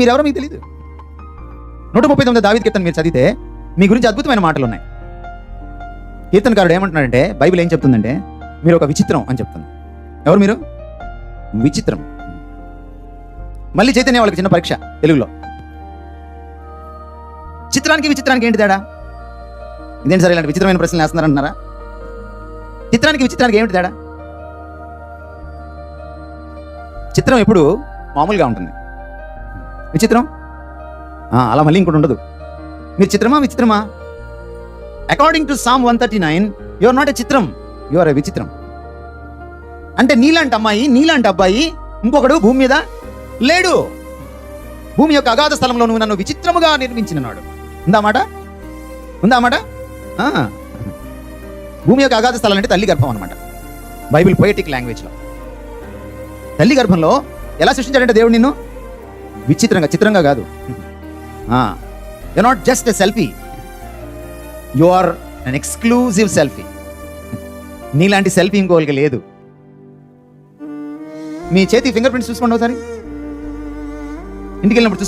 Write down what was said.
మీరెవరో మీకు తెలియదు. 139 దావీదు కీర్తన మీరు చదివితే మీ గురించి అద్భుతమైన మాటలు ఉన్నాయి. కీర్తనకారుడు ఏమంటున్నాడంటే, బైబిల్ ఏం చెప్తుందంటే, మీరు ఒక విచిత్రం అని చెప్తుంది. ఎవరు మీరు? విచిత్రం. మళ్ళీ చైతన్య వాళ్ళకి చిన్న పరీక్ష తెలుగులో. చిత్రానికి విచిత్రానికి ఏంటి తేడా? ఇదేంటి సరే ఇలాంటి విచిత్రమైన ప్రశ్నలు వేస్తున్నారంటున్నారా? చిత్రానికి విచిత్రానికి ఏమిటి తేడా? చిత్రం ఎప్పుడు మామూలుగా ఉంటుంది, విచిత్రం అలా మళ్ళీ ఇంకోటి ఉండదు. మీరు చిత్రమా విచిత్రమా? According to Sam 139 you are not a చిత్రం, యు ఆర్ ఎ విచిత్రం. అంటే నీలాంటి అమ్మాయి నీలాంటి అబ్బాయి ఇంకొకడు భూమి మీద లేడు. భూమి యొక్క అగాధ స్థలంలో నువ్వు నన్ను విచిత్రముగా నిర్మించినన్నాడు. ఉందామాట? ఉందామాట? భూమి యొక్క అగాధ స్థలం అంటే తల్లి గర్భం అనమాట, బైబిల్ పొయటిక్ లాంగ్వేజ్లో. తల్లి గర్భంలో ఎలా సృష్టించాడంటే దేవుడు నిన్ను విచిత్రంగా, చిత్రంగా కాదు. You not just a selfie, you are an exclusive selfie. నీలాంటి సెల్ఫీ ఇంకోళ్ళకి లేదు. మీ చేతి ఫింగర్ ప్రింట్స్ చూసుకోండి ఒకసారి, ఇంటికి వెళ్ళినప్పుడు